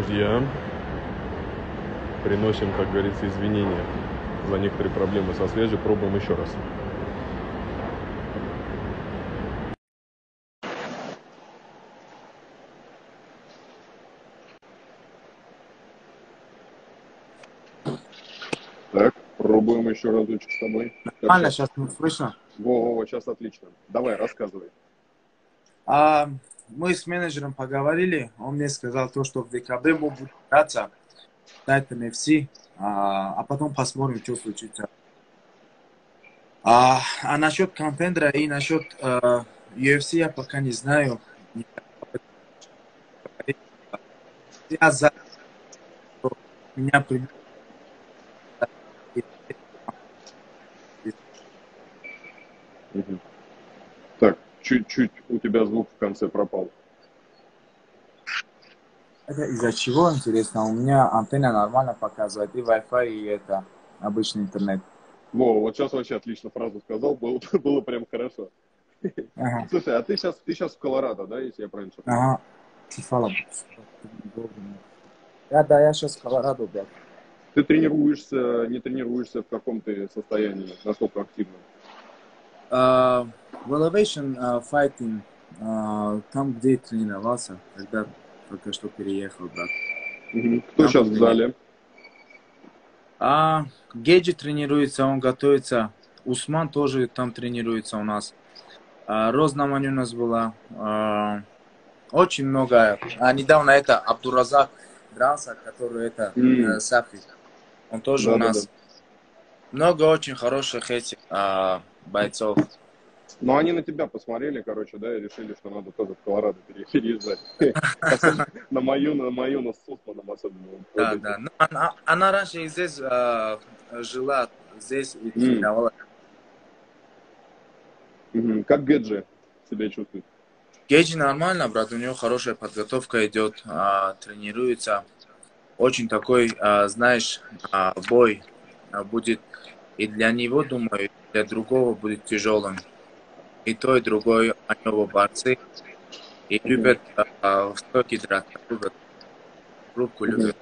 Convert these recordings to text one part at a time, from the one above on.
друзья, приносим, как говорится, извинения за некоторые проблемы со связью. Пробуем еще раз. Так, пробуем еще разочек с тобой. Нормально, сейчас не слышно. Во, сейчас отлично. Давай, рассказывай. Мы с менеджером поговорили, он мне сказал то, что в декабре мы будем драться Titan FC, а потом посмотрим, что случится. А насчет контендера и насчет UFC я пока не знаю. Я за что меня примут. Мгм. Так, чуть-чуть у тебя звук в конце пропал. Это из-за чего, интересно? У меня антенна нормально показывает, и Wi-Fi, и это обычный интернет. Во, вот сейчас вообще отлично фразу сказал, было, было прям хорошо. Ага, Слушай, а ты сейчас в Колорадо, да, если я правильно все понял? ага. Тифала. Я сейчас в Колорадо, блядь. Ты тренируешься, не тренируешься, в каком ты состоянии, насколько активно? В Elevation Fighting, там, где я тренировался, когда только что переехал, брат. Мгм. Кто Там у сейчас в меня... зале? Геджи тренируется, он готовится. Усман тоже там тренируется у нас. Рознамань у нас была. Очень много. Недавно это Абдуразак дрался, который это М, Сафи. Он тоже у Да-да-да. нас. Много очень хороших этих бойцов. Но они на тебя посмотрели, короче, да, и решили, что надо тоже в Колорадо переезжать. Особенно на с Усманом особенно. Вот Да, эти. да. Ну, она раньше и здесь жила, здесь и М, тренировала. мгм. Как Гэджи себя чувствует? Гейджи нормально, брат, у него хорошая подготовка идет, тренируется. Очень такой, знаешь, бой будет и для него, думаю, и для другого будет тяжелым. И то, и другой, они оба борцы. И Мгм, любят в стоке драться, любят, рубку мгм. любят.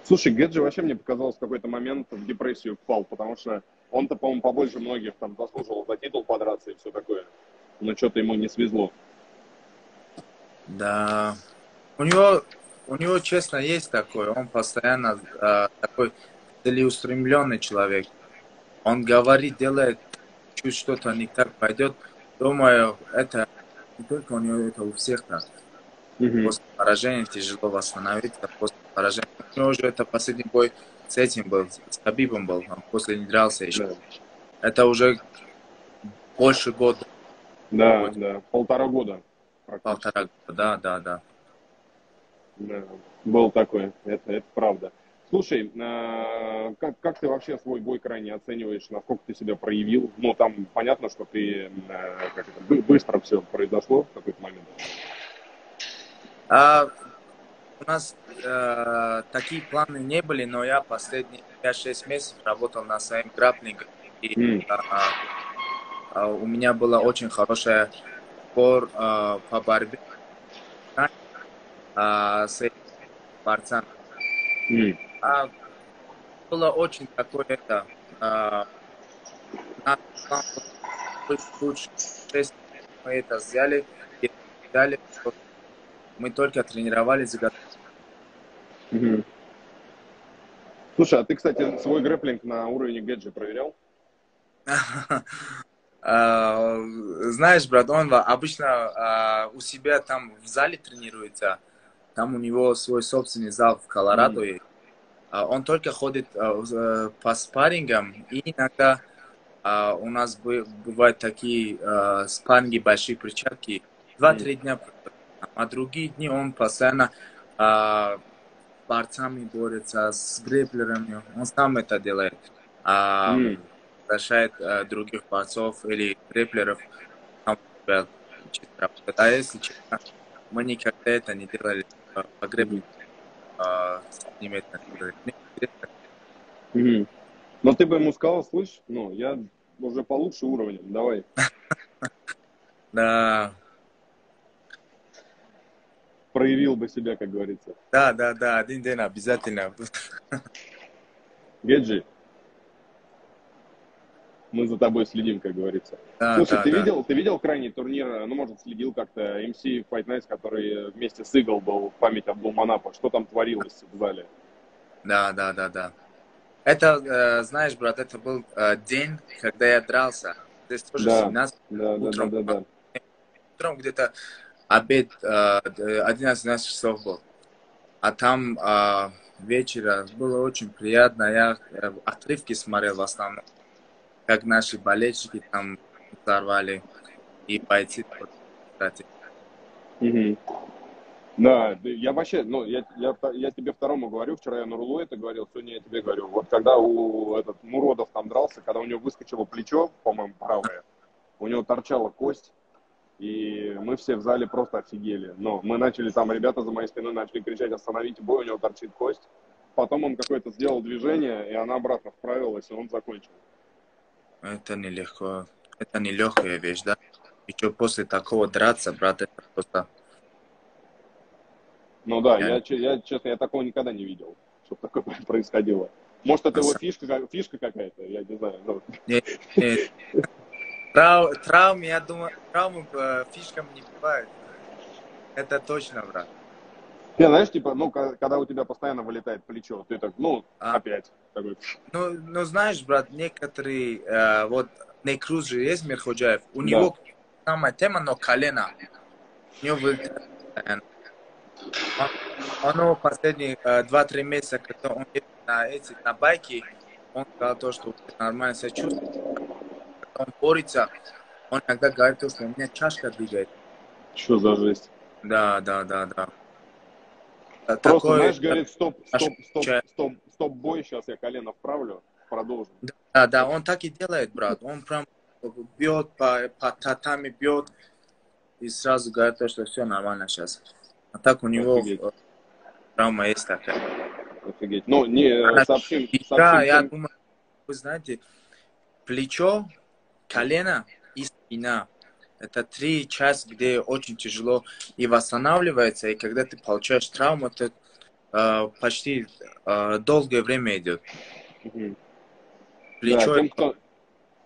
Слушай, Гэджи вообще мне показалось в какой-то момент в депрессию впал, потому что он-то, по-моему, побольше многих там заслуживал за титул подраться и все такое. Но что-то ему не свезло. Да. У него, честно, есть такой. Он постоянно такой целеустремленный человек. Он говорит, делает, чуть что-то не так пойдет. Думаю, это не только у него, это у всех так. Мгм. После поражения тяжело восстановиться. После поражения. У него уже это последний бой с этим был, с Хабибом был. Он после не дрался еще. Да. Это уже больше года Да, будет. да, 1,5 года Полтора практически. года. Да, да, да. Да, был такой, это правда. Слушай, как ты вообще свой бой крайне оцениваешь, насколько ты себя проявил? Ну, там понятно, что ты, как это, быстро все произошло в какой-то момент. А, у нас такие планы не были, но я последние 5-6 месяцев работал над своим грапплингом. И М, у меня была очень хорошая спор по борьбе с этим борцами. м. А, было очень такое это. а, Наш план был быть лучше. 6 мы это взяли и взяли. Мы только тренировались. Мгм. Слушай, а ты, кстати, свой грэпплинг на уровне Гэджи проверял? А, Знаешь, брат, он обычно у себя там в зале тренируется. Там у него свой собственный зал в М, Колорадо есть. Он только ходит по спаррингам. И иногда у нас бывают такие спарринги, большие перчатки. м, 2-3 дня. А другие дни он постоянно с борцами борется, с греплерами. Он сам это делает. А, м. Приглашает других борцов или греплеров. Там учить работать. А если честно, мы никогда это не делали по Мгм. греплингу. С ними это не делали. Мне интересно. Мгм. Но ты бы ему сказал, слышь, ну, я уже получше уровнем, давай. Да, проявил бы себя, как говорится. Да, да, да, один день обязательно. Геджи, мы за тобой следим, как говорится. Да, Слушай, да, да. ты видел крайний турнир, ну, может, следил как-то, MC Fight Nights, который вместе с Игл был в память Абдулманапа? Что там творилось в зале? Да, да, да, да. Это, знаешь, брат, это был день, когда я дрался. Здесь тоже Да, 17 да, да, да, утром. да, да. Утром где-то обед 11-12 часов был. А там вечера было очень приятно. Я отрывки смотрел в основном, как наши болельщики там взорвали и бойцы. Кстати. Мгм. Да, я вообще, ну, я тебе второму говорю, вчера я Нурлу это говорил, сегодня я тебе говорю. Вот когда у этот Муродов там дрался, когда у него выскочило плечо, по-моему, правое, у него торчала кость, и мы все в зале просто офигели. Но мы начали там, ребята за моей спиной начали кричать: остановите бой, у него торчит кость. Потом он какое-то сделал движение, и она обратно вправилась, и он закончил. Это нелегко. Это нелегкая вещь, да? Еще после такого драться, брат, это просто... Ну да, Я... честно, я такого никогда не видел, чтобы такое происходило. Может, это его фишка какая-то, я не знаю. Ну. Не, не. Травмы, я думаю, травмы фишкам не бывает. Это точно, брат. Ты знаешь, типа, ну, когда у тебя постоянно вылетает плечо, ты так, ну, А, опять. Такой. ну, знаешь, брат, некоторые, вот, Некруз же есть, Мирходжаев, у Да. него самая тема, но колено. У него вылетает постоянно. Он последние 2-3 месяца, когда он едет на байке, он сказал то, что нормально себя чувствует. Когда он борется, он иногда говорит то, что у меня чашка двигается. Что за жесть? Да, да, да, да. Просто, Такой знаешь, говорит, ощущение. стоп, бой, сейчас я колено вправлю, продолжим. Да, да, он так и делает, брат. Он прям бьет по татами, бьет и сразу говорит то, что все нормально сейчас. А так у него Офигеть, травма есть такая. офигеть. Ну, не, Она сообщим я тем, думаю, вы знаете, плечо, колено и спина. Это 3 части, где очень тяжело и восстанавливается, и когда ты получаешь травму, это почти долгое время идет. да, Плечо,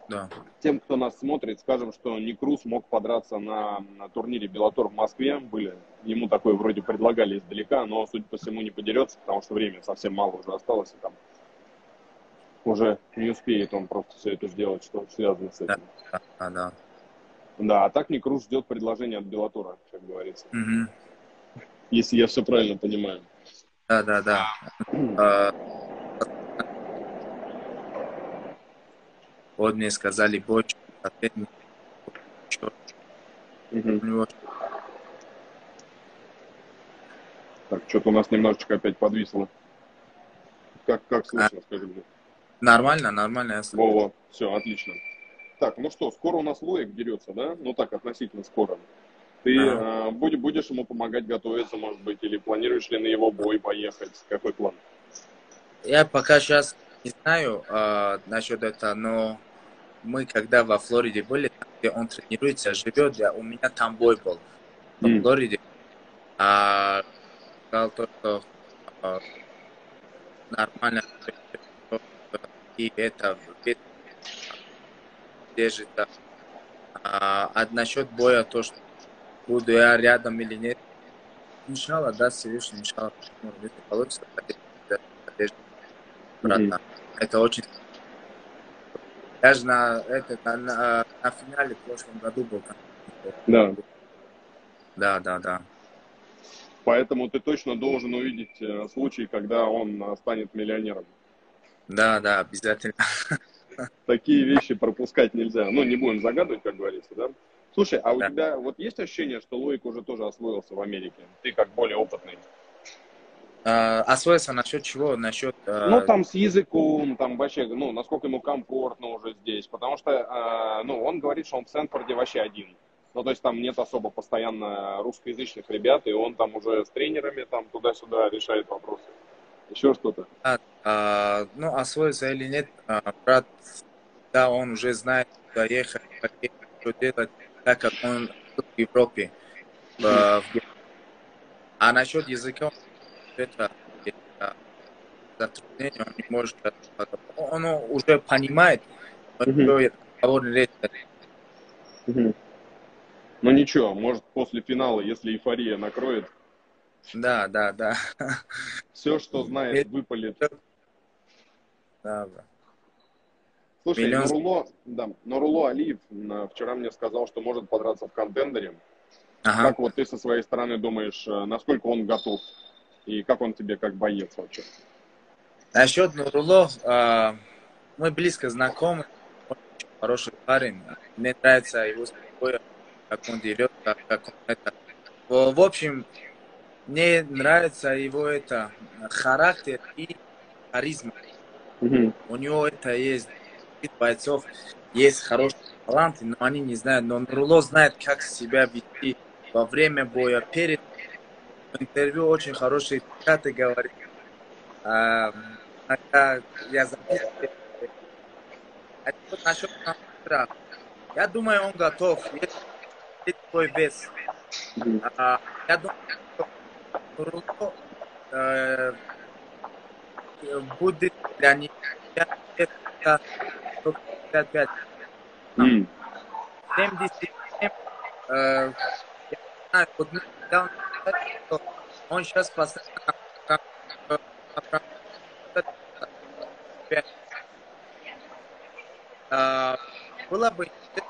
да. тем, кто нас смотрит, скажем, что Некруз мог подраться на турнире Беллатор в Москве, были, ему такое вроде предлагали издалека, но, судя по всему, не подерется, потому что время совсем мало уже осталось, и там уже не успеет он просто все это сделать, что связано с Да, этим. да, да. Да, а так Некруз ждет предложение от Беллатора, как говорится. Мгм. Если я все правильно понимаю. Да, да, да. А, вот мне сказали, больше, Мгм. у него Так, что-то у нас немножечко опять подвисло. Как слышно, скажи мне? нормально, нормально, я слышу. Во-во, все, отлично. Так, ну что, скоро у нас Лоик дерется, да? Ну так, относительно скоро. Ты Ага. будешь ему помогать готовиться, может быть, или планируешь ли на его бой поехать? Какой план? Я пока сейчас не знаю насчет этого, но мы когда во Флориде были, там, где он тренируется, живет, у меня там бой был во М, Флориде. А сказал то, что а, нормально и это держится. А насчет боя, то, что буду я рядом или нет, иншалла, да, Всевышний, иншалла, ну, если получится, поддержит мгм. брата. Это очень... Даже на финале в прошлом году был там. Да, Да, да, да. поэтому ты точно должен увидеть случай, когда он станет миллионером. Да, да, обязательно. Такие вещи пропускать нельзя. Ну, не будем загадывать, как говорится, да? Слушай, а у Да. тебя вот есть ощущение, что Лоик уже тоже освоился в Америке? Ты как более опытный. Освоиться насчет чего? Насчет... Ну, там с языком, там вообще, ну, насколько ему комфортно уже здесь. Потому что, ну, он говорит, что он в Сэнфорде вообще один. Ну, то есть там нет особо постоянно русскоязычных ребят, и он там уже с тренерами там туда-сюда решает вопросы. Еще что-то. ну, освоиться или нет, брат, да, он уже знает, куда ехать, как ехать, что делать, так как он в Европе. Мгм. В А насчет языка, это затруднение, он не может, он уже понимает, но Мгм. еще разговорный речь. Мгм. Ну ничего, может после финала, если эйфория накроет, Да, да, да. все, что знает, Э, выпалит. Да, да. Слушай, Миллион. Нурулло Алиев вчера мне сказал, что может подраться в контендере. Ага. Как вот ты со своей стороны думаешь, насколько он готов? И как он тебе как боец вообще? Насчет Нурулло, мы близко знакомы, он очень хороший парень. Мне нравится его спокойно, как он дерет, как он это. В общем, мне нравится его это характер и харизма. Мгм. У него это есть, у бойцов есть хорошие таланты, но они не знают. Но Нурулло знает, как себя вести во время боя, перед интервью очень хорошие цитаты говорит. А, я записываю. А вот насчет Камара, я думаю, он готов. Есть свой вес. Мгм. Я думаю, что Нурулло э, будет для них где-то 155. М. 77. Я не знаю, вот мне недавно сказали, что он сейчас поставил на А, было бы интересно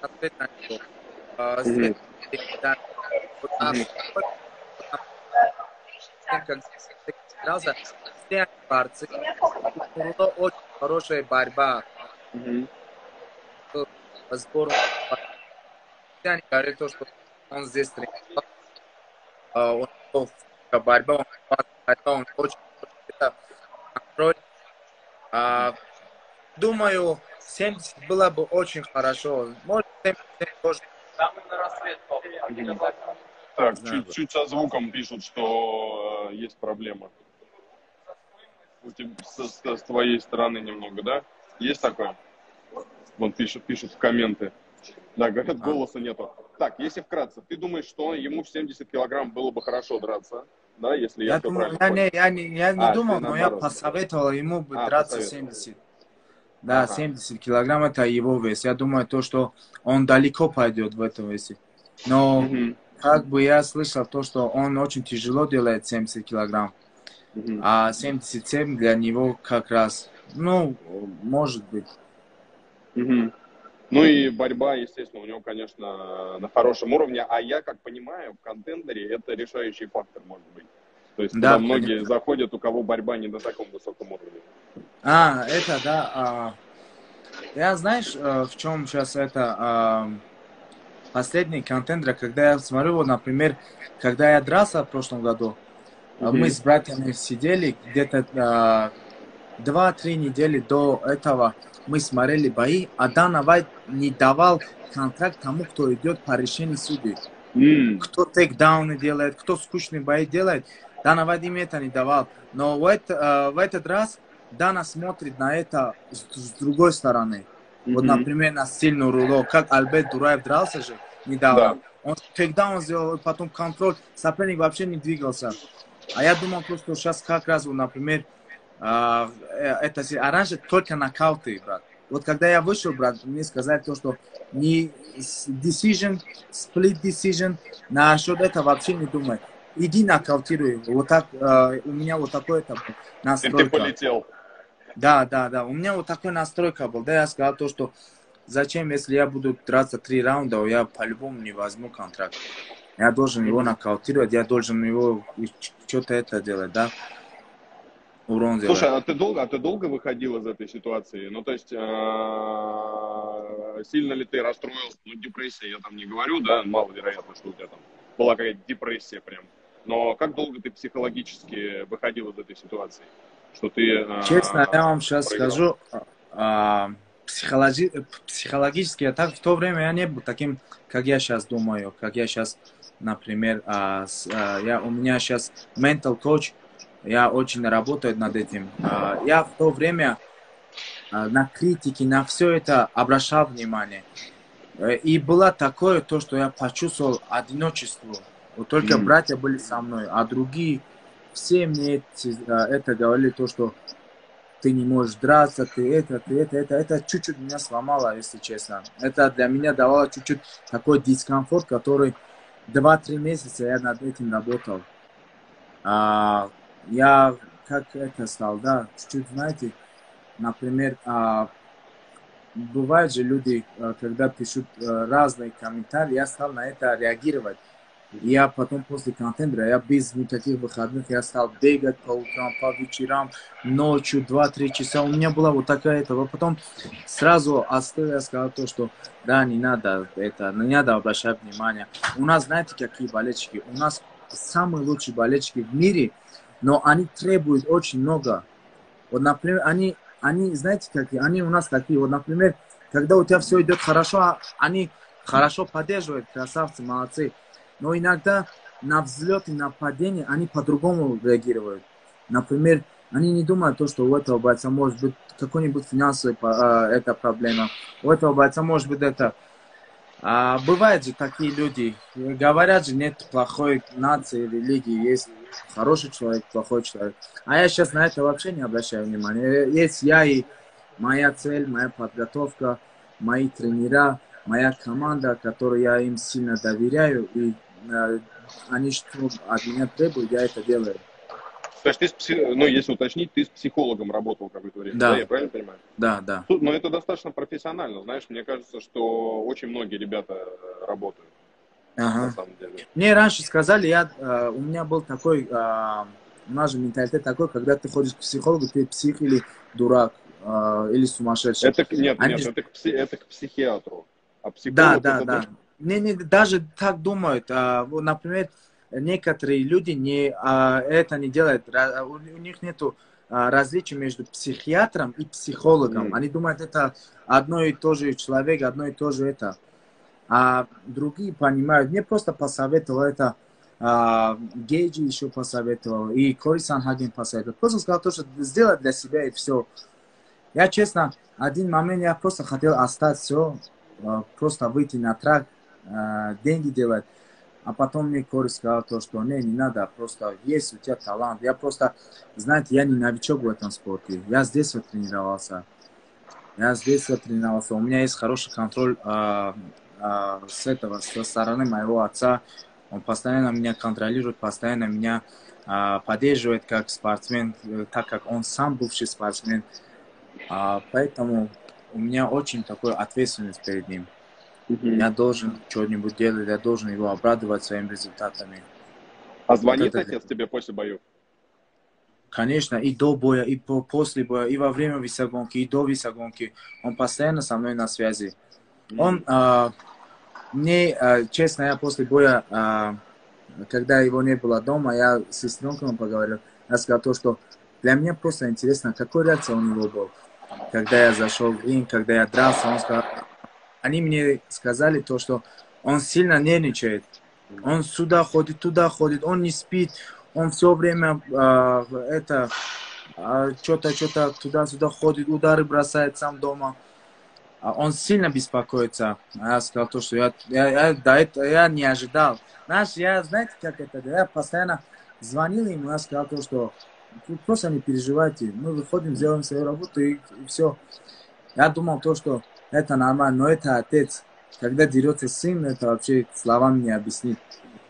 посмотреть на него. Мгм. Следующий, да, вот, Мгм. когда игрался, все они борцы. У Нурулло очень хорошая борьба Мгм. по сбору. Все они говорят то, что он здесь тренировал, у него борьба, он очень это контроль. А, думаю, 70 было бы очень хорошо. Может, 77 тоже, Мгм. Так, не знаю. чуть-чуть со звуком пишут, что есть проблема. С твоей стороны немного, да? Есть такое? Вон пишут в комменты. Да, говорят, А. голоса нету. Так, если вкратце, ты думаешь, что ему в 70 килограмм было бы хорошо драться? Да, если я Я все думаю, правильно понял. я не Ты думал, но я наоборот. посоветовал ему бы драться Посоветовал. 70. Да, Ага. 70 килограмм это его вес. Я думаю, то, что он далеко пойдет в этом весе. Но Мгм. как бы я слышал то, что он очень тяжело делает 70 килограмм. Мгм. А 77 для него как раз, ну, может быть. Мгм. Ну и борьба, естественно, у него, конечно, на хорошем уровне. А я, как понимаю, в контендере это решающий фактор может быть. То есть туда Да, многие конечно. заходят, у кого борьба не на таком высоком уровне. Это да. Я знаешь, в чем сейчас это последний контендер, когда я смотрю, вот, например, когда я дрался в прошлом году, мы Мгм. с братьями сидели где-то 2-3 недели до этого, мы смотрели бои, а Дана Вайт не давал контракт тому, кто идет по решению судей. М. Кто тейкдауны делает, кто скучные бои делает, Дана Вайт им это не давал. Но в этот раз Дана смотрит на это с другой стороны. Вот, Мгм. например, на стильную руло, как Альберт Дураев дрался же Да. недавно. Он тейкдаун сделал, потом контроль, соперник вообще не двигался. А я думал, что сейчас как раз, вот, например, а раньше только нокауты, брат. Вот когда я вышел, брат, мне сказали то, что не decision, split decision, насчет этого вообще не думай. Иди нокаутируй его. Вот так, у меня вот такой это был Ты настройка. полетел. Да, да, да. У меня вот такой настройка был. Да, я сказал то, что зачем, если я буду драться 3 раунда, я по-любому не возьму контракт. Я должен его Мгм. нокаутировать, я должен его что-то это делать, да, урон делать. Слушай, а ты долго выходил из этой ситуации? Ну, то есть, сильно ли ты расстроился? Ну, депрессия, я там не говорю, да, маловероятно, что у тебя там была какая-то депрессия прям. Но как долго ты психологически выходил из этой ситуации? Что ты Честно, я вам сейчас проиграл? скажу, а, психологически, так в то время я не был таким, как я сейчас думаю, как я сейчас, например, у меня сейчас mental coach, я очень работаю над этим. Я в то время на критики, на все это обращал внимание. И было такое, то, что я почувствовал одиночество. Вот только братья были со мной, а другие все мне это говорили, то, что ты не можешь драться, это чуть-чуть меня сломало, если честно. Это для меня давало чуть-чуть такой дискомфорт, который 2-3 месяца я над этим работал. Я, как это стал, да, чуть-чуть, знаете, например, бывают же люди, когда пишут разные комментарии, я стал на это реагировать. Я потом после контендера, я без никаких выходных, я стал бегать по утрам, по вечерам, ночью, 2-3 часа. У меня была вот такая этого. Потом сразу остыл, я сказал то, что да, не надо это, не надо обращать внимание. У нас, знаете, какие болельщики? У нас самые лучшие болельщики в мире, но они требуют очень много. Вот, например, они знаете, какие? Они у нас такие. Вот, например, когда у тебя все идет хорошо, они хорошо поддерживают, красавцы, молодцы. Но иногда на взлет и на падение они по-другому реагируют. Например, они не думают, то, что у этого бойца может быть какой-нибудь финансовый это проблема. У этого бойца может быть это. Бывают же такие люди. Говорят же, нет плохой нации, религии. Есть хороший человек, плохой человек. А я сейчас на это вообще не обращаю внимания. Есть я и моя цель, моя подготовка, мои тренера, моя команда, которой я им сильно доверяю. И они что от меня требуют, я это делаю. То есть ты, ну, если уточнить, ты с психологом работал какое-то время, да, я правильно понимаю? Да, да. Но это достаточно профессионально, знаешь, мне кажется, что очень многие ребята работают, на самом деле. Мне раньше сказали, у меня был такой, у нас же менталитет такой, когда ты ходишь к психологу, ты псих или дурак, или сумасшедший. Это к психиатру. А психолог да. Не, даже так думают. Например, некоторые люди это не делают. У них нету различия между психиатром и психологом. Они думают, это одно и то же человек, одно и то же это. А другие понимают. Мне просто посоветовал это. Гейджи еще посоветовал. И Кори Санхаген посоветовал. Просто сказал, то, что сделать для себя и все. Я, честно, один момент я просто хотел оставить все. Просто выйти на трак, деньги делать. А потом мне Кори сказал то, что не надо, просто есть у тебя талант. Я просто, знаете, я не новичок в этом спорте. Я с детства тренировался. У меня есть хороший контроль со стороны моего отца. Он постоянно меня контролирует, постоянно меня поддерживает как спортсмен, так как он сам бывший спортсмен. Поэтому у меня очень такой ответственность перед ним. Я должен что-нибудь делать, я должен его обрадовать своими результатами. А звонит отец тебе после боев? Конечно, и до боя, и после боя, и во время весогонки, и до весогонки. Он постоянно со мной на связи. Он мне, честно, я после боя, когда его не было дома, я с сестренком поговорил. Я сказал то, что для меня просто интересно, какой реакция у него была. Когда я зашел в ринг, когда я дрался, они мне сказали то, что он сильно нервничает. Он сюда ходит, туда ходит, он не спит, он все время что-то туда-сюда ходит, удары бросает сам дома. Он сильно беспокоится. Я сказал то, что я не ожидал. Знаете, как это? Я постоянно звонил ему, я сказал то, что просто не переживайте. Мы выходим, делаем свою работу и все. Я думал то, что это нормально, но это отец. Когда дерется сын, это вообще словами не объяснить.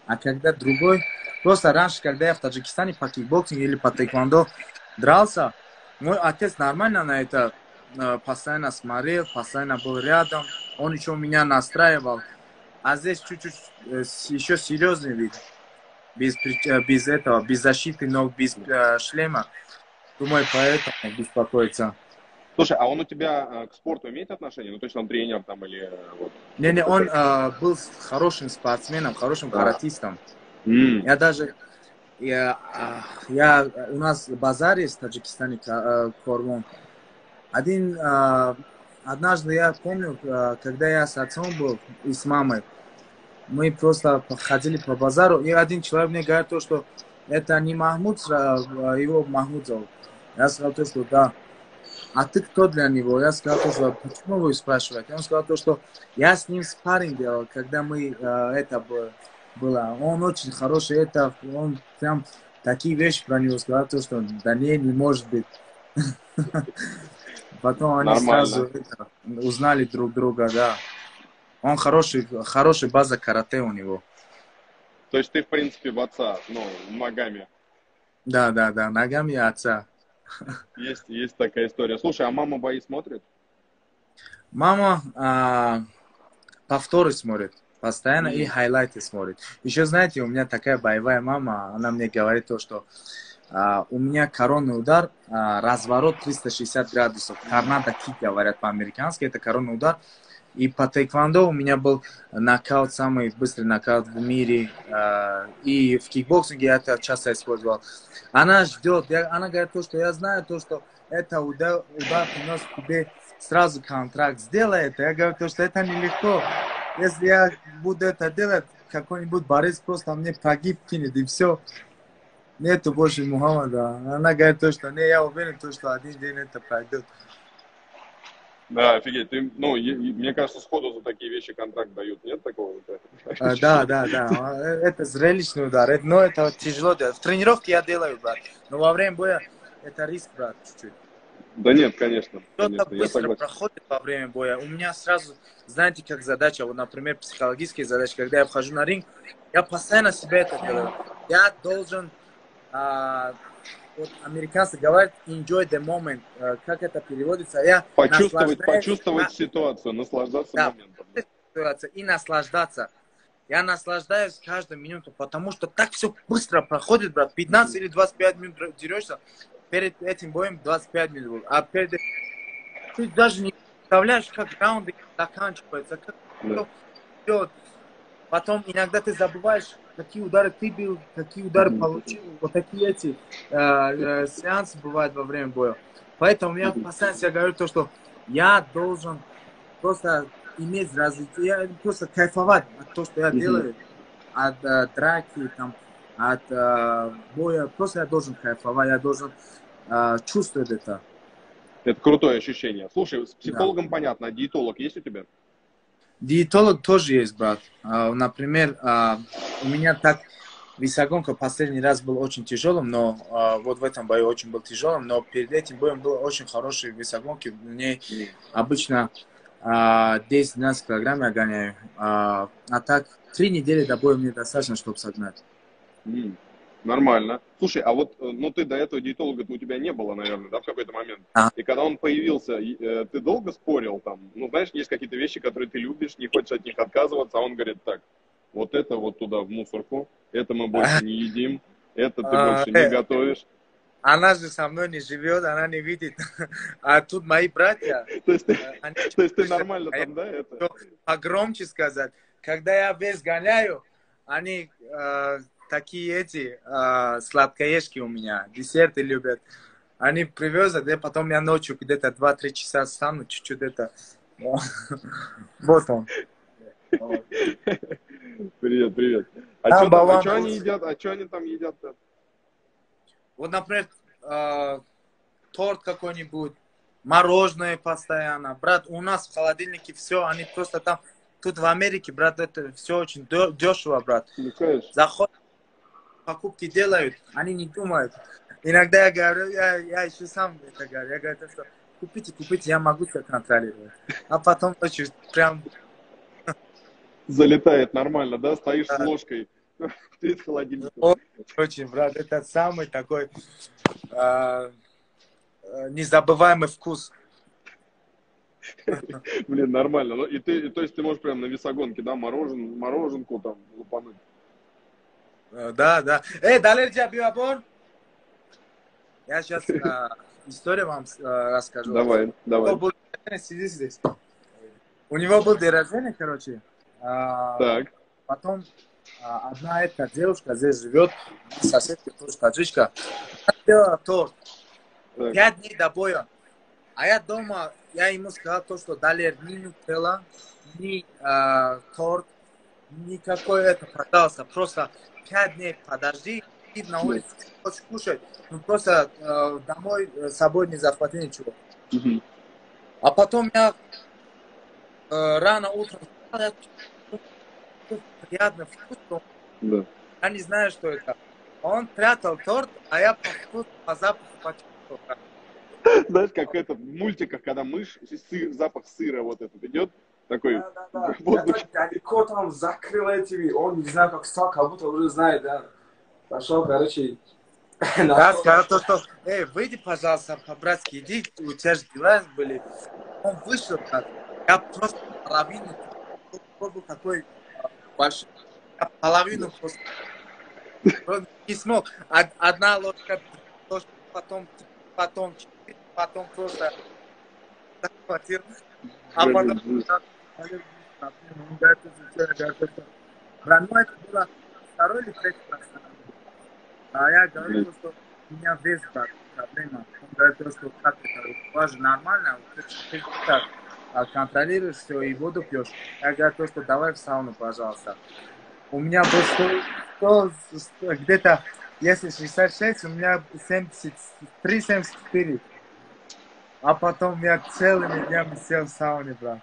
А когда другой... Просто раньше, когда я в Таджикистане по кикбоксингу или по тэквондо дрался, мой отец нормально на это постоянно смотрел, постоянно был рядом. Он еще меня настраивал. А здесь чуть-чуть еще серьезный вид. Без защиты ног, без шлема. Думаю, поэтому беспокоится. Слушай, а он у тебя к спорту имеет отношение? Ну, то есть он тренер там или... Вот, не, он был хорошим спортсменом, хорошим каратистом. Я даже... у нас базар есть в Таджикистане, Корвон. Однажды я помню, когда я с отцом был и с мамой, мы просто ходили по базару, и один человек мне говорит, что это не Махмуд, его Махмуд зовут. Я сказал, что да. А ты кто для него? Я сказал, что почему вы спрашиваете? Он сказал, что я с ним спарринг делал, когда мы было. Он очень хороший, это, он прям такие вещи про него сказал, то, что да не может быть. Потом они сразу Нормально. это, узнали друг друга, да. Он хороший база карате у него. То есть ты, в принципе, в отца, ну, ногами. Да, да, да, ногами отца. Есть такая история. Слушай, а мама бои смотрит? Мама повторы смотрит постоянно и М, хайлайты смотрит. Еще, знаете, у меня такая боевая мама, она мне говорит то, что у меня коронный удар, разворот 360 градусов. Торнадо кик говорят по-американски, это коронный удар. И по тэквондо у меня был нокаут, самый быстрый нокаут в мире. И в кикбоксинге я это часто использовал. Она ждет, она говорит то, что я знаю то, что это удар приносит тебе сразу контракт. Сделай это. Я говорю то, что это нелегко. Если я буду это делать, какой-нибудь борец просто мне погиб кинет и все. Нету больше Мухаммада. Она говорит то, что не, я уверен, то, что один день это пройдет. Да, офигеть. Ты, ну, мне кажется, сходу за такие вещи контракт дают. Нет такого? Да, да, да. Это зрелищный удар. Но это тяжело делать. В тренировке я делаю, брат. Но во время боя это риск, брат, чуть-чуть. Да нет, конечно, Все так конечно, я быстро согласен. проходит во время боя. У меня сразу, знаете, как задача, вот, например, психологические задачи, когда я вхожу на ринг, я постоянно себе это делаю. Я должен, вот американцы говорят, enjoy the moment. Как это переводится? Я Почувствовать ситуацию, наслаждаться да, моментом. и наслаждаться. Я наслаждаюсь каждой минутой, потому что так все быстро проходит, брат. 15 или 25 минут дерешься. Перед этим боем 25 минут. А перед этим ты даже не представляешь, как раунды заканчиваются, как Да. все идет. Потом иногда ты забываешь, какие удары ты бил, какие удары получил. Вот такие эти сеансы бывают во время боя. Поэтому я постоянно себе говорю то, что я должен просто иметь развитие, я просто кайфовать от того, что я делаю, от драки, там, от боя. Просто я должен кайфовать, я должен чувствовать это. Это крутое ощущение. Слушай, с Да. психологом понятно, а диетолог есть у тебя? Диетолог тоже есть, брат. Например, у меня так весогонка последний раз был очень тяжелым, но вот в этом бою очень был тяжелым, но перед этим боем был очень хороший весогонки. Мне обычно 10-12 килограмм я гоняю. А так 3 недели до боя мне достаточно, чтобы согнать. Нормально. Слушай, а вот, ну ты до этого диетолога-то у тебя не было, наверное, да, в какой-то момент? А, И когда он появился, ты долго спорил там? Ну, знаешь, есть какие-то вещи, которые ты любишь, не хочешь от них отказываться, а он говорит так, вот это вот туда в мусорку, это мы больше не едим, это ты больше не готовишь. Она же со мной не живет, она не видит. А тут мои братья, То есть они ты нормально там, да, это? погромче сказать. Когда я весь гоняю, они такие эти сладкоежки у меня, десерты любят. Они привезут, и потом я ночью где-то 2-3 часа стану, чуть-чуть это. Вот он. Привет, привет. А Там что там, балан что они был. едят, а что они там едят-то? Вот, например, торт какой-нибудь, мороженое постоянно. Брат, у нас в холодильнике все, они просто там, тут в Америке, брат, это все очень дешево, брат. Конечно. Заходят, покупки делают, они не думают. Иногда я говорю, я еще сам это говорю, я говорю, что купите, я могу все контролировать. А потом ночью прям... Залетает нормально, да? Стоишь с ложкой перед холодильником. Очень, брат, это самый такой незабываемый вкус. Блин, нормально. Ну, и ты, то есть ты можешь прям на весогонке, да, мороженку там лупануть. Да, да. Далерджа Биабон. Я сейчас историю вам расскажу. Давай, давай. Сиди здесь. У него был день рождения, короче. Так. Потом одна эта девушка здесь живет, соседка тоже таджичка. Она сделала торт. 5 дней до боя. А я дома, я ему сказал то, что далее ни нутелла, ни торт, никакой это, пожалуйста, просто 5 дней подожди, и на улице хочешь кушать, ну просто домой с собой не захвати ничего. А потом я рано утром приятный вкус, Да. Я не знаю, что это. Он прятал торт, а я по запаху почувствовал. Знаешь, как это в мультиках, когда мышь, запах сыра вот этот идет, такой Да, да, да. в Я воздухе. так далеко там закрыл этими, он не знаю, как стал, как будто уже знает, да. Пошел, короче, Я сказал то, что, выйди, пожалуйста, по-братски, иди, у тебя же дела были. Он вышел, брат. Я просто половину, тот был такой большой, я половину просто не смог. Одна ложка, потом четыре, потом просто захватил. А потом... Брат, ну это было второй или третий раз. А я говорил, что у меня вес, брат, проблема. Он говорит, что как это, у вас же нормально, ты так контролируешь все и воду пьешь. Я говорю, что давай в сауну, пожалуйста. У меня был где-то, если 66, у меня 73-74. А потом я целыми днями сел в сауне, брат.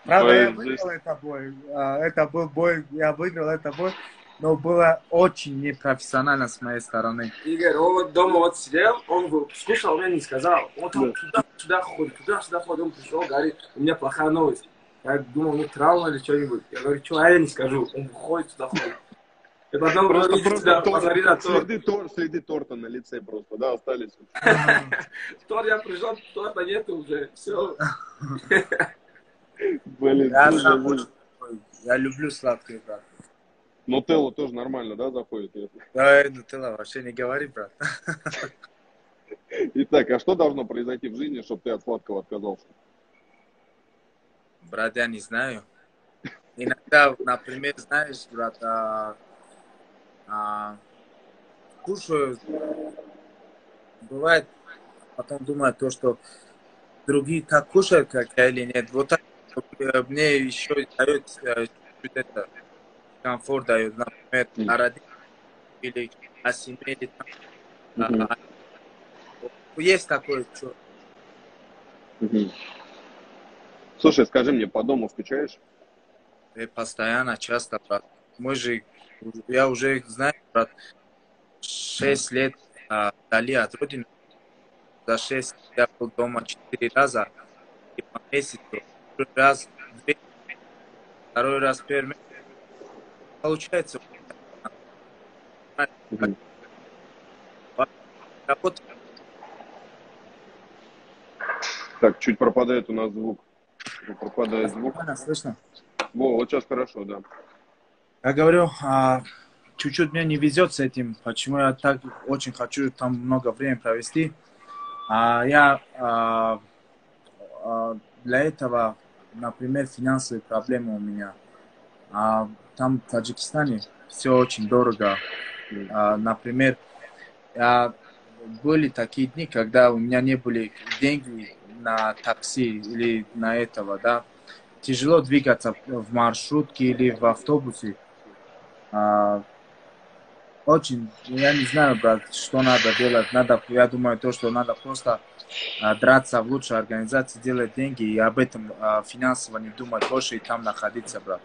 Правда, я выиграл этот бой. Это был бой, я выиграл этот бой. Но было очень непрофессионально с моей стороны. Игорь, он вот дома вот сидел, он скушал, мне не сказал. Он там туда-сюда ходит. Он пришел, говорит, у меня плохая новость. Я думал, у него травма или что-нибудь. Я говорю, что, я не скажу. Он выходит, туда ходит. И потом следы торта на лице просто, да, остались. Торт я пришел, торта нету уже, все. Блин, я люблю сладкое, брат. Нутелла тоже нормально, да, заходит? Да, нутелла вообще не говори, брат. Итак, а что должно произойти в жизни, чтобы ты от сладкого отказался? Брат, я не знаю. Иногда, например, знаешь, брат, кушаю, бывает, потом думаю то, что другие так кушают, как я или нет. Вот так мне еще дает чуть-чуть это комфорт дает, например, о родителях или о семье. Есть такое, что. Слушай, скажи мне, по дому скучаешь? Постоянно, часто, брат. Я уже знаю, брат, 6 лет вдали от родины. За 6 я был дома 4 раза. И по месяцу. Первый раз, второй раз первый месяц. Получается. Работа. Так, чуть пропадает у нас звук. Пропадает звук. Слышно? Вот сейчас хорошо, да. Я говорю, чуть-чуть мне не везет с этим, почему я так очень хочу там много времени провести. Я для этого, например, финансовые проблемы у меня. Там в Таджикистане все очень дорого. Например, были такие дни, когда у меня не были деньги на такси или на этого, да. Тяжело двигаться в маршрутке или в автобусе. Очень, я не знаю, брат, что надо делать. Я думаю, что надо просто драться в лучшей организации, делать деньги и об этом финансово не думать больше и там находиться, брат.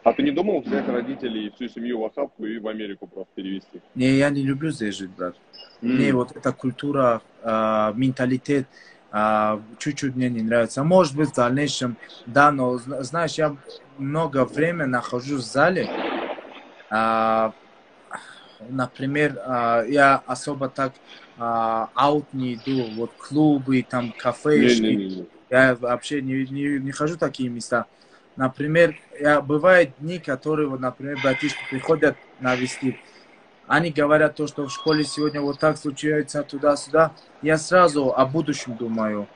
А ты не думал взять родителей и всю семью в охапку и в Америку просто перевезти? Не, я не люблю здесь жить, брат. Мне вот эта культура, менталитет чуть-чуть мне не нравится. Может быть, в дальнейшем, да, но, знаешь, я много времени нахожусь в зале. Например, я особо так аут не иду, вот клубы, там, кафешки. Я вообще не хожу в такие места. Например, бывают дни, которые, вот, например, братишки приходят навестить. Они говорят то, что в школе сегодня вот так случается, туда-сюда. Я сразу о будущем думаю.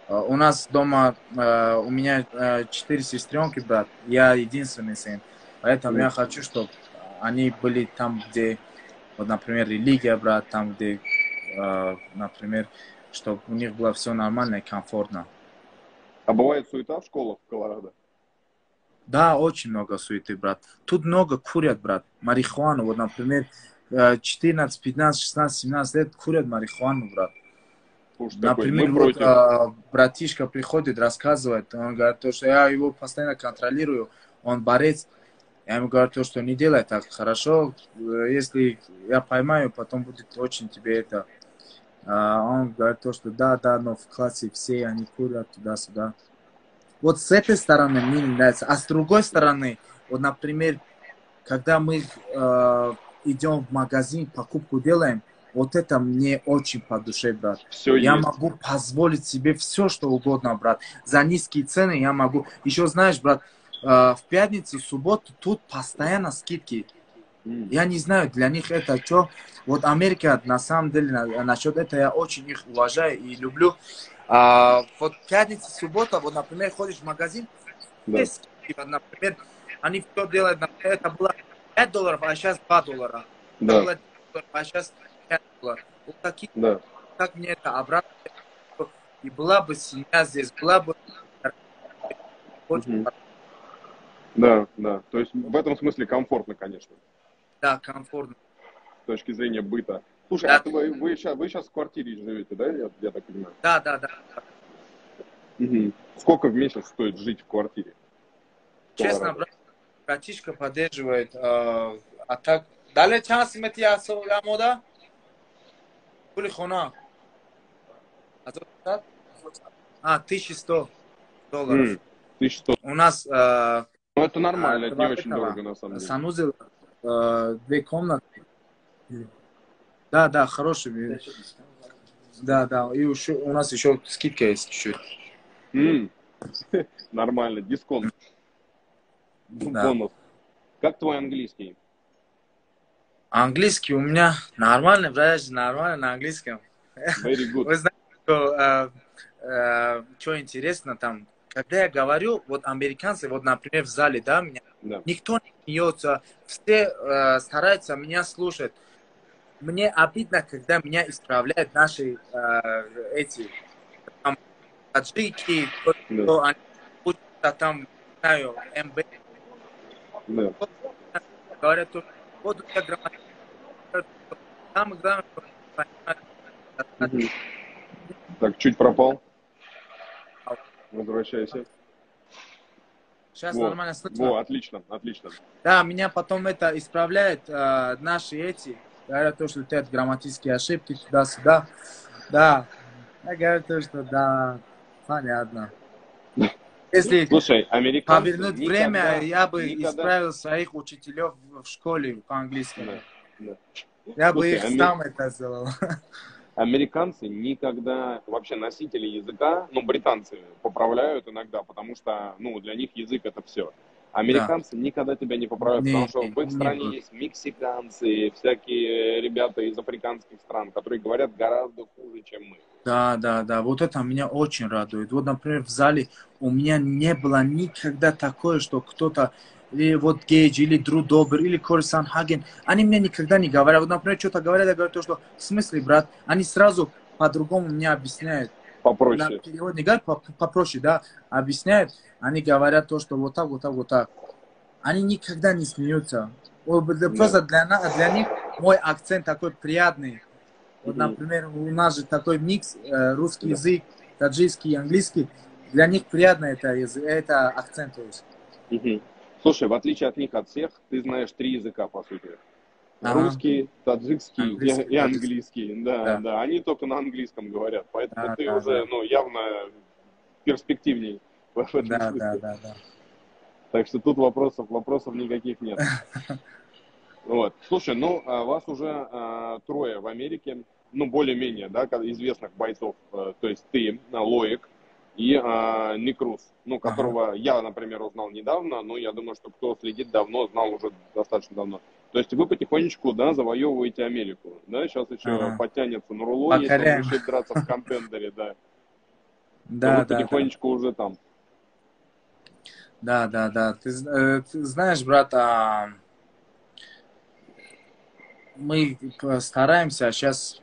У нас дома, у меня 4 сестренки, брат. Я единственный сын. Поэтому я хочу, чтобы они были там, где, вот, например, религия, брат, там, где, например, чтобы у них было все нормально и комфортно. А бывает суета в школах в Колорадо? Да, очень много суеты, брат. Тут много курят, брат. Марихуану, вот, например, 14, 15, 16, 17 лет курят марихуану, брат. Например, вот братишка приходит, рассказывает, он говорит, что я его постоянно контролирую, он борец. Я ему говорю, то, что не делай так, хорошо, если я поймаю, потом будет очень тебе это... Он говорит то, что да, но в классе все они курят туда-сюда. Вот с этой стороны мне не нравится. А с другой стороны, вот, например, когда мы идем в магазин, покупку делаем, вот это мне очень по душе, брат. Все Я есть. могу позволить себе все, что угодно, брат. За низкие цены я могу. Еще знаешь, брат, в пятницу, в субботу тут постоянно скидки. Я не знаю, для них это что. Вот Америка, на самом деле, насчет этого я очень их уважаю и люблю. Вот пятница, суббота, вот, например, ходишь в магазин, Да. есть скидки, вот, например, они все делают, например, это было $5, а сейчас $2. Да. Это было $10, а сейчас $5. Вот такие, Да. как мне это обратно. И была бы семья здесь, была бы... Мгм. Да. То есть в этом смысле комфортно, конечно, Да, комфортно. с точки зрения быта. Слушай, Да. а вы сейчас в квартире живете, да, я так понимаю? Да. Угу. Сколько в месяц стоит жить в квартире? Честно, брат, братишка поддерживает. А так... Далее час имеет я мода? Были хона. $1100. $1100. У нас Ну, это нормально, это не очень дорого, на самом деле. санузел, 2 комнаты. Да, хороший. Да. И у нас еще скидка есть чуть-чуть. Нормально, дисконт. Да. Бонус. Как твой английский? Английский у меня нормально, брат, нормально на английском. Very good. Вы знаете, что интересно там, когда я говорю, вот американцы, вот, например, в зале, да, меня, Да. никто не смеется, все стараются меня слушать. Мне обидно, когда меня исправляют наши эти там, таджики, кто они учатся там, не знаю, МБ. Да. Говорят, что вот у тебя грамматика. Самое главное, что понимать. Так, чуть пропал. Возвращайся. Сейчас нормально слышно. Во, отлично. Да, меня потом это исправляют наши эти. Говорят, то, что это грамматические ошибки туда-сюда. Да. Я говорю то, что да, понятно. Если Слушай, американцы повернуть время, я бы исправил своих учителей в школе по-английски. Да. Я бы их сам это сделал. Американцы никогда, вообще носители языка, британцы поправляют иногда, потому что, для них язык это все. Американцы никогда тебя не поправляют, потому что в их стране есть мексиканцы, всякие ребята из африканских стран, которые говорят гораздо хуже, чем мы. Да. Вот это меня очень радует. Вот, например, в зале у меня не было никогда такое, что кто-то, или вот Гейдж, или Дру Добер, или Кори Санхаген, они мне никогда не говорят. Вот, например, что-то говорят, я говорю, то, что в смысле, брат, они сразу по-другому мне объясняют. Попроще. Перевод не говорят, попроще, да, объясняют. Они говорят то, что вот так. Они никогда не смеются. Просто для них мой акцент такой приятный. Вот, например, у нас же такой микс, русский язык, таджикский и английский. Для них приятно это акцент. Слушай, в отличие от них, от всех, ты знаешь 3 языка, по сути. Русский, таджикский и английский. Да. Они только на английском говорят. Поэтому ты уже, явно перспективней в этом смысле. Да. Так что тут вопросов никаких нет. Вот. Слушай, вас уже 3 в Америке, более-менее, да, известных бойцов, то есть ты, Лоик и Никрус, которого я, например, узнал недавно, но я думаю, что кто следит давно, знал уже достаточно давно. То есть вы потихонечку, да, завоевываете Америку, да, сейчас еще подтянется Нурулло, если он решит драться в контендере, да. Да. Вы потихонечку уже там. Да. Ты знаешь, брат, мы стараемся сейчас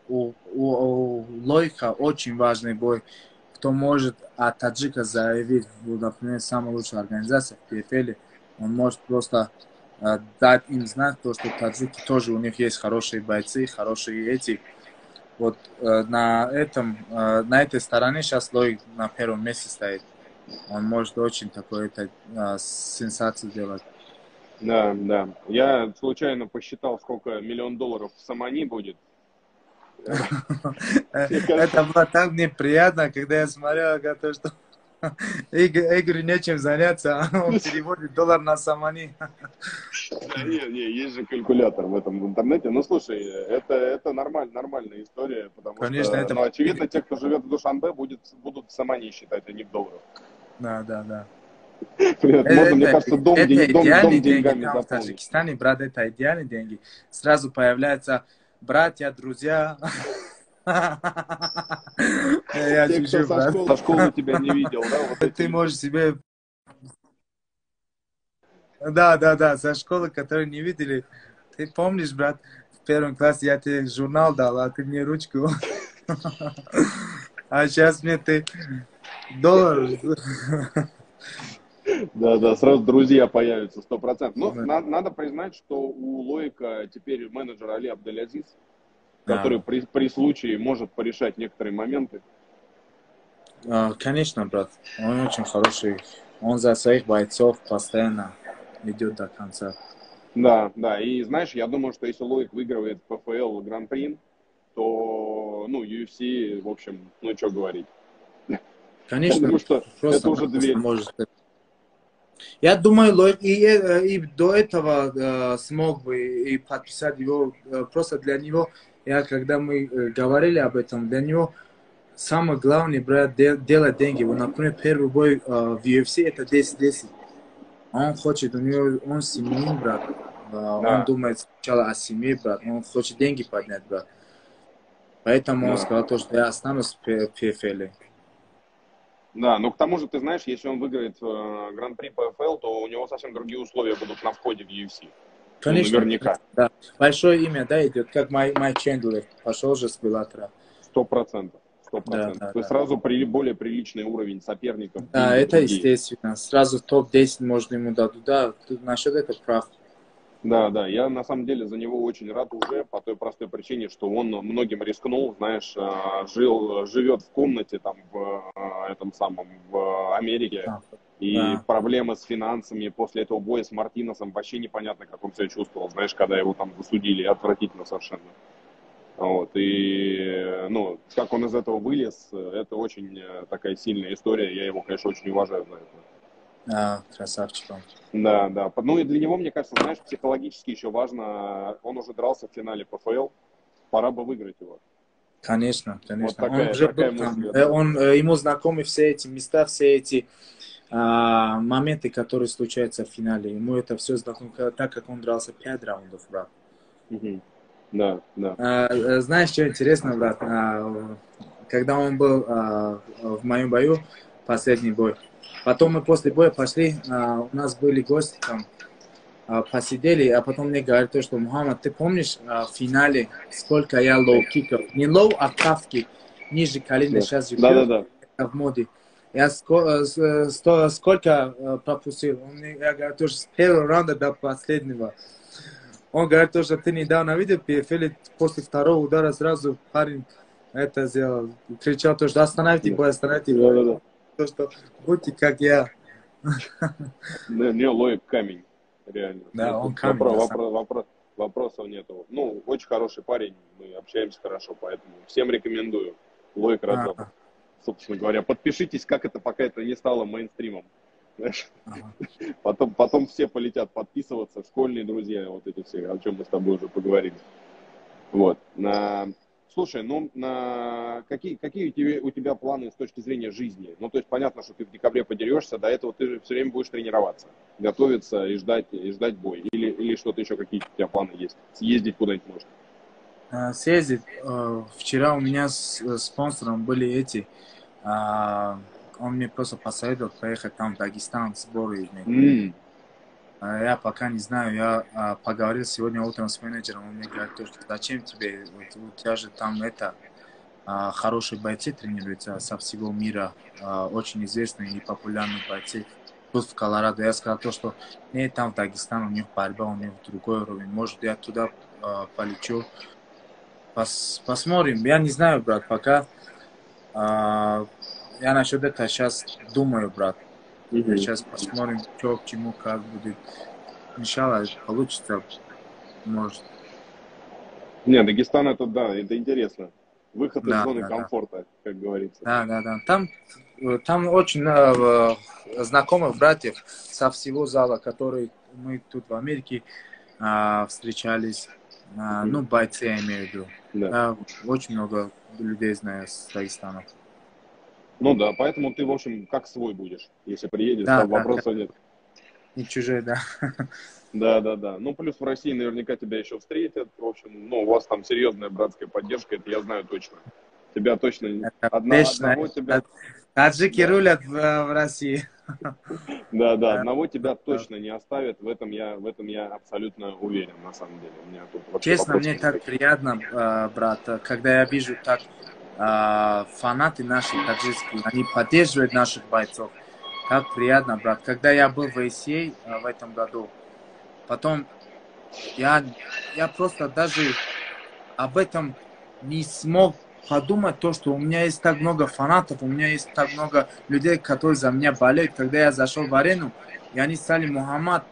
у Лойка очень важный бой. Кто может от таджика заявить, например, самая лучшая организация в PFL, он может просто дать им знать, то, что таджики тоже у них есть хорошие бойцы, хорошие эти. Вот на этой стороне сейчас Лойк на первом месте стоит. Он может очень такой сенсацию делать. Да, да. Я случайно посчитал, сколько $1 миллион в Самани будет. Мне Это кажется, было так неприятно, когда я смотрел, то, что Игорю нечем заняться, а он переводит доллар на самани. не, есть же калькулятор в этом в интернете. Ну, слушай, это нормальная история, потому Конечно, что, это... ну, очевидно, те, кто живет в Душанбе, будут в Самани считать, а не в долларах. Да, да, да. Можно, мне кажется, дом идеальные деньги деньгами там в заполнить. Таджикистане, брат, это идеальные деньги. Сразу появляются братья, друзья. Я Те, кто чуть-чуть, брат. со школы тебя не видел, да, вот эти Ты люди. можешь себе... Да, да, да, со школы, которые не видели. Ты помнишь, брат, в первом классе я тебе журнал дал, а ты мне ручку. А сейчас мне ты доллар. Да, сразу друзья появятся, 100%. Но надо признать, что у Лоика теперь менеджер Али Абделязиз, который при случае может порешать некоторые моменты. Конечно, брат, он очень хороший. Он за своих бойцов постоянно идет до конца. Да, и знаешь, я думаю, что если Лоик выигрывает ПФЛ Гран-при, то, ну, UFC, в общем, ну, что говорить. Конечно, Я думаю, что это уже просто дверь. может. Я думаю, Лоик и до этого смог бы и подписать его. Просто для него, когда мы говорили об этом, для него самое главное, брат, делать деньги. Вот, например, первый бой в UFC это 10-10. Он хочет, он семьянин, брат. Он думает сначала о семье, брат. Он хочет деньги поднять, брат. Поэтому он сказал то, что я останусь в PFL. Да, но к тому же, ты знаешь, если он выиграет Гран-при ПФЛ, то у него совсем другие условия будут на входе в UFC. Конечно. Ну, наверняка. Да. Большое имя, да, идет, как Майк Чендлер. Пошел же с Беллатора. 100%. Да, То есть сразу более приличный уровень соперников. Да, это другие. естественно. Сразу топ-10 можно ему дать. Да, ты насчет этого прав. Да, я на самом деле за него очень рад уже по той простой причине, что он многим рискнул, знаешь, живет в комнате там в Америке, и проблемы с финансами после этого боя с Мартинесом вообще непонятно, как он себя чувствовал, знаешь, когда его там засудили, отвратительно совершенно. Вот, и, ну, как он из этого вылез, это очень такая сильная история, я его, конечно, очень уважаю за это. Красавчик он. Да. Ну и для него, мне кажется, знаешь, психологически еще важно, он уже дрался в финале ПФЛ, пора бы выиграть его. Конечно. Вот Он уже был там, ему знакомы все эти места, все эти моменты, которые случаются в финале. Ему это все знакомо, так как он дрался 5 раундов, брат. Да. Знаешь, что интересно, брат? Когда он был в моем бою, последний бой, потом мы после боя пошли, у нас были гости там, посидели, а потом мне говорят, что Мухаммад, ты помнишь в финале, сколько я лоу-киков, не лоу, а кавки, ниже колена, сейчас же да. в моде. Я сколько пропустил? Я говорю, тоже с первого раунда до последнего. Он говорит, что ты недавно видел PFL, после второго удара сразу парень это сделал. Кричал, что остановите бой, остановите бой. Да. То, что будьте как я. Не, Лоик камень, реально. Да, он камень. Вопросов нету. Ну, очень хороший парень, мы общаемся хорошо, поэтому всем рекомендую. Лоик Раджабов. Собственно говоря, подпишитесь, пока это не стало мейнстримом. Потом все полетят подписываться, школьные друзья, вот эти все, о чем мы с тобой уже поговорили. Вот. Слушай, какие у тебя планы с точки зрения жизни? Ну, то есть понятно, что ты в декабре подерешься, до этого ты же все время будешь тренироваться, готовиться и ждать бой. Или что-то еще, какие у тебя планы есть? Съездить куда-нибудь может? Съездить. Вчера у меня с спонсором были эти... Он мне просто посоветовал поехать там в Дагестан, сборы. Я пока не знаю, я поговорил сегодня утром с менеджером, он мне говорит, зачем тебе, у тебя же там хорошие бойцы тренируются со всего мира, очень известные и популярные бойцы. Тут в Колорадо я сказал что нет, там в Дагестане у них борьба, у них другой уровень, может я туда полечу. Посмотрим, я не знаю, брат, пока. я насчет этого сейчас думаю, брат. Мгм. Сейчас посмотрим, что к чему, как будет. Иншалла, получится, может. Не, Дагестан это да, это интересно. Выход из Да, зоны да, да. комфорта, как говорится. Да, да, да. Там очень знакомых братьев со всего зала, которые мы тут в Америке встречались. Мгм. Ну, бойцы, я имею в виду. Да. Я очень много людей знаю с Дагестана. Ну да, поэтому ты, в общем, как свой будешь, если приедешь, Да, там да, вопросов нет. не чужие, да. Да, да, да. Ну, плюс в России наверняка тебя еще встретят. В общем, ну, у вас там серьезная братская поддержка, это я знаю точно. Тебя точно... Это вечно. Одного тебя... Таджики Да, рулят в России. да, да, Да, одного тебя да. точно не оставят, в этом я абсолютно уверен, на самом деле. У меня тут вообще Честно, вопросов мне так никаких. приятно, брат, когда я вижу так фанаты наши таджикские, они поддерживают наших бойцов. Так приятно, брат. Когда я был в ACA в этом году, потом я просто даже об этом не смог подумать, то, что у меня есть так много фанатов, у меня есть так много людей, которые за меня болеют. Когда я зашел в арену, и они стали Мухаммад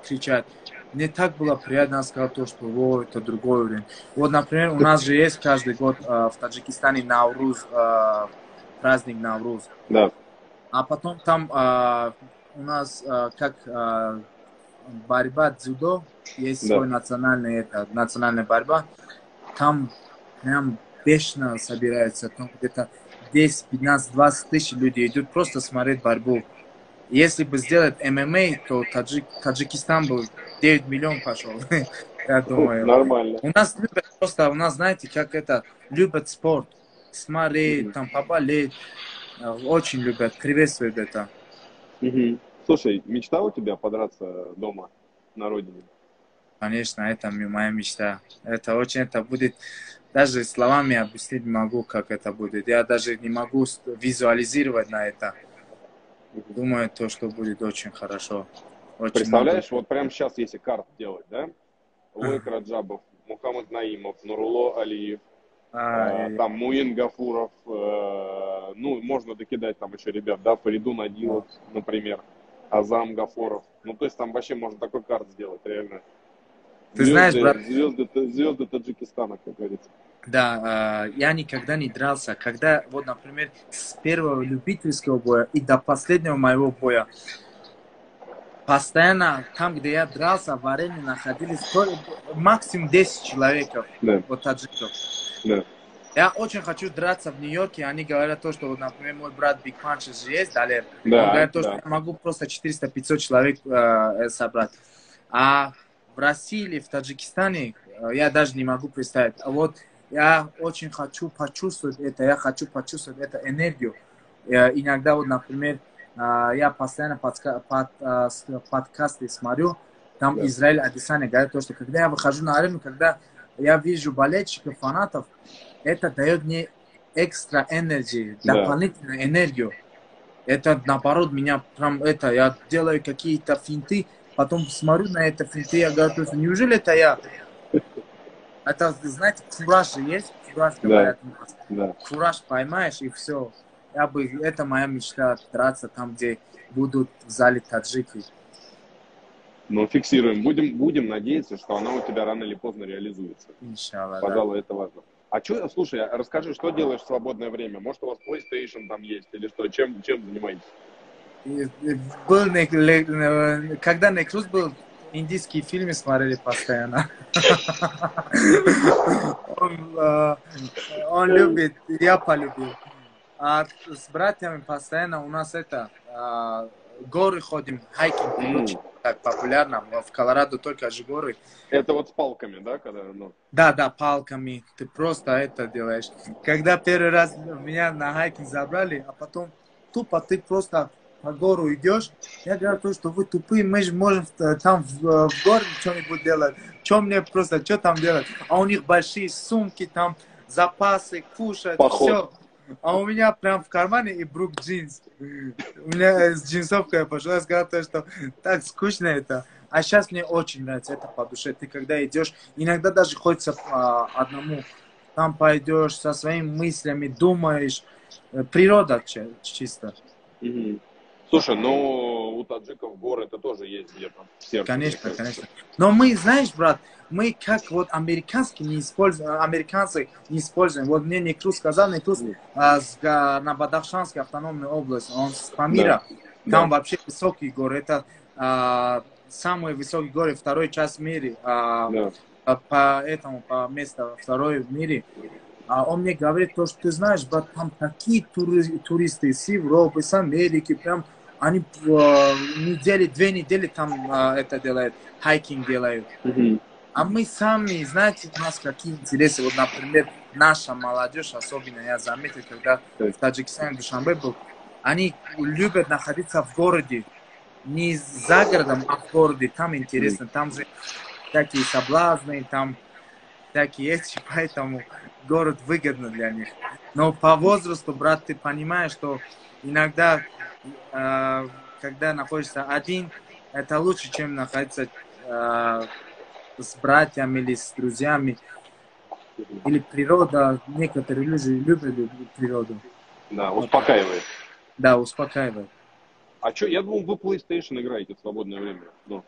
кричать, мне так было приятно сказать то, что о, это другой уровень. Вот, например, у нас же есть каждый год в Таджикистане Навруз, праздник Навруз. Да, А потом там у нас как борьба дзюдо, есть да. свой национальная борьба. Там прям бешено собирается. Там где-то 10, 15, 20 тысяч людей идут просто смотреть борьбу. Если бы сделать ММА, то Таджикистан бы 9 миллионов пошел. Я думаю. Нормально. У нас любят просто, у нас, знаете, как это, любят спорт. Смотреть, Мгм. там, поболеть. Очень любят, приветствуют это. Мгм. Слушай, мечта у тебя подраться дома, на родине? Конечно, это моя мечта. Это очень, это будет, даже словами объяснить не могу, как это будет. Я даже не могу визуализировать на это. Мгм. Думаю, то, что будет очень хорошо. Очень много. Представляешь, вот прямо сейчас, если карт делать, да? Лойк Раджабов, Мухаммад Наимов, Нурулло Алиев, Ай-яй-яй. там Муин Гафуров, ну, можно докидать там еще ребят, да, Фаридун Адилов, например, Азам Гафуров. Ну, то есть там вообще можно такой карт сделать, реально. Ты знаешь, брат, Звезды Таджикистана, как говорится. да, я никогда не дрался. Когда, вот, например, с первого любительского боя и до последнего моего боя, постоянно там, где я дрался, в арене находились максимум 10 человек, Да, вот таджиков. да, Я очень хочу драться в Нью-Йорке. Они говорят то, что, вот, например, мой брат Big Punch же есть, Далер. Он да, говорит то, что да. я могу просто 400-500 человек собрать. А в России или в Таджикистане я даже не могу представить. А вот я очень хочу почувствовать это. Я хочу почувствовать эту энергию. Иногда, вот, например, я постоянно подкасты смотрю. Там Да. Израиль Адесanya говорит то, что когда я выхожу на арену, когда я вижу болельщиков, фанатов, это дает мне экстра энергии, Да. дополнительную энергию. Это, наоборот, меня прям это, я делаю какие-то финты, потом смотрю на это финты, я говорю, неужели это я? Это, знаете, кураж же есть, кураж Да. говорят у нас. Да. Кураж поймаешь, и все. Это моя мечта, драться там, где будут в зале таджики. Ну, фиксируем. Будем надеяться, что она у тебя рано или поздно реализуется. Иншалла, да. Пожалуй, это важно. А что, слушай, расскажи, что делаешь в свободное время? Может, у вас PlayStation там есть или что? Чем занимаетесь? Когда Некрус был, индийские фильмы смотрели постоянно. Он любит, я полюбил. А с братьями постоянно у нас горы ходим, хайкинг, очень так популярно. В Колорадо только же горы. Это вот с палками, да, когда, ну... Да, палками. Ты просто это делаешь. Когда первый раз меня на хайкинг забрали, а потом тупо ты просто по гору идешь, я говорю, что вы тупые, мы же можем там в горе что-нибудь делать. Что там делать? А у них большие сумки, там запасы, кушать, все. А у меня прям в кармане и брук джинс. У меня с джинсовкой я пошел, я сказал, что так скучно это. А сейчас мне очень нравится это по душе. Ты когда идешь, иногда даже хочется одному. Там пойдешь со своими мыслями, думаешь. природа чисто. Мгм. Слушай, ну у таджиков горы это тоже есть где-то в сердце. Конечно, конечно. Но мы, знаешь, брат, мы как вот американцы не используем. Вот мне Некрус сказал, Некрус на Бадахшанской автономной области, он с Памира, там Да. вообще высокие горы, это самые высокие горы, второй час в мире, Да. по месту второй в мире. Он мне говорит, то, что ты знаешь, брат, там такие туристы с Европы, с Америки, прям они недели, 2 недели там это делают, хайкинг делают. Мгм. А мы сами, знаете, у нас какие интересы. Вот, например, наша молодежь, особенно я заметил, когда в Таджикистане, Душанбе был, они любят находиться в городе. Не за городом, а в городе. Там интересно, там же всякие соблазны, там всякие эти, поэтому город выгодно для них. Но по возрасту, брат, ты понимаешь, что иногда, когда находишься один, это лучше, чем находиться с братьями или с друзьями. Или природа, некоторые люди любят природу. Да, успокаивает. Да, успокаивает. А что, я думал, вы PlayStation играете в свободное время. Ну.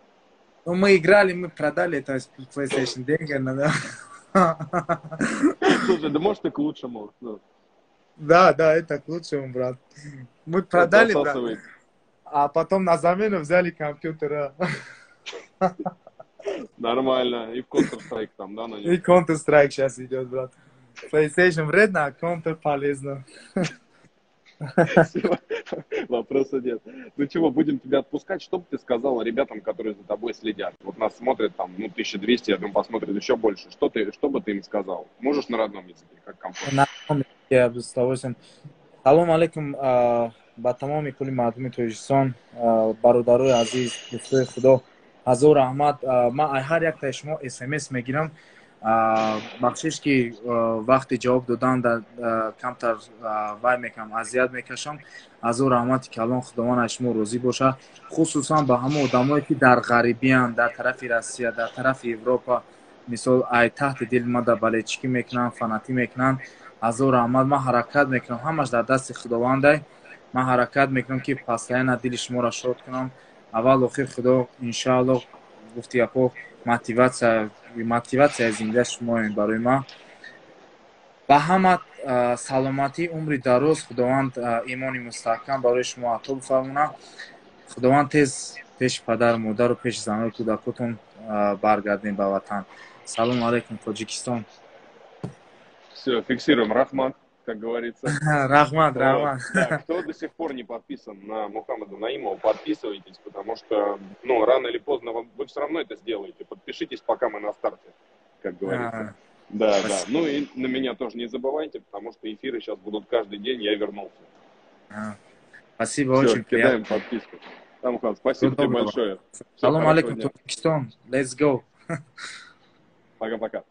Ну, мы играли, мы продали это PlayStation деньги, да. Слушай, да может и к лучшему. Ну. Да, это к лучшему, брат. Мы продали, брат. А потом на замену взяли компьютера. Нормально. И в Counter-Strike там, да, на нем? И Counter-Strike сейчас идет, брат. PlayStation вредно, а Counter полезно. Вопроса нет. Ну чего, будем тебя отпускать. Что бы ты сказал ребятам, которые за тобой следят? Вот нас смотрят там, 1200, я думаю, посмотрят еще больше. Что бы ты им сказал? Можешь на родном языке, как комфортно? На родном языке, с удовольствием. Салам алейкум, ба тамоми кули мардуми Тоҷикистон, бародарои азиз, дӯстои худо, ҳазор раҳмат. Ман ҳар яктаи шумо SMS мегирам. Бахшиш ки вақти ҷавоб додан камтар вай мекунам, азият мекашам. ҳазор раҳмати калон, худованд аз шумо розӣ боша. Хусусан ба ҳама одамое ки дар ғарибиянд, дар тарафи Россия, дар тарафи Европа, мисол ай таҳти дил мада балечикӣ мекунанд, фанатӣ мекунанд. ҳазор раҳмат. Ман ҳаракат мекунам, ҳамаш дар дасти худовандай. Ман ҳаракат мекунам ки постоянно дили шуморо шод кунам. аввал охир худо иншааллоҳ гуфти япо мотиватсияи зиндаи шумоем барои ман. ба ҳама саломатӣ, умри дароз, худованд имони мустаҳкам барои шумо ато бифармонад. худованд тез пеши падару модару пеши занҳои кӯдакотон баргардем ба ватан. Салом алейкум, Тоҷикистон. Все, фиксируем. Рахмат, как говорится. Рахмат. Да, кто до сих пор не подписан на Мухаммада Наимова, подписывайтесь, потому что, рано или поздно вы все равно это сделаете. Подпишитесь, пока мы на старте, как говорится. Да. Ну и на меня тоже не забывайте, потому что эфиры сейчас будут каждый день, я вернулся. Спасибо, очень приятно. Кидаем подписку. Тамхан, спасибо тебе большое. Салам алейкум, Тоджикистон. Let's go. Пока-пока.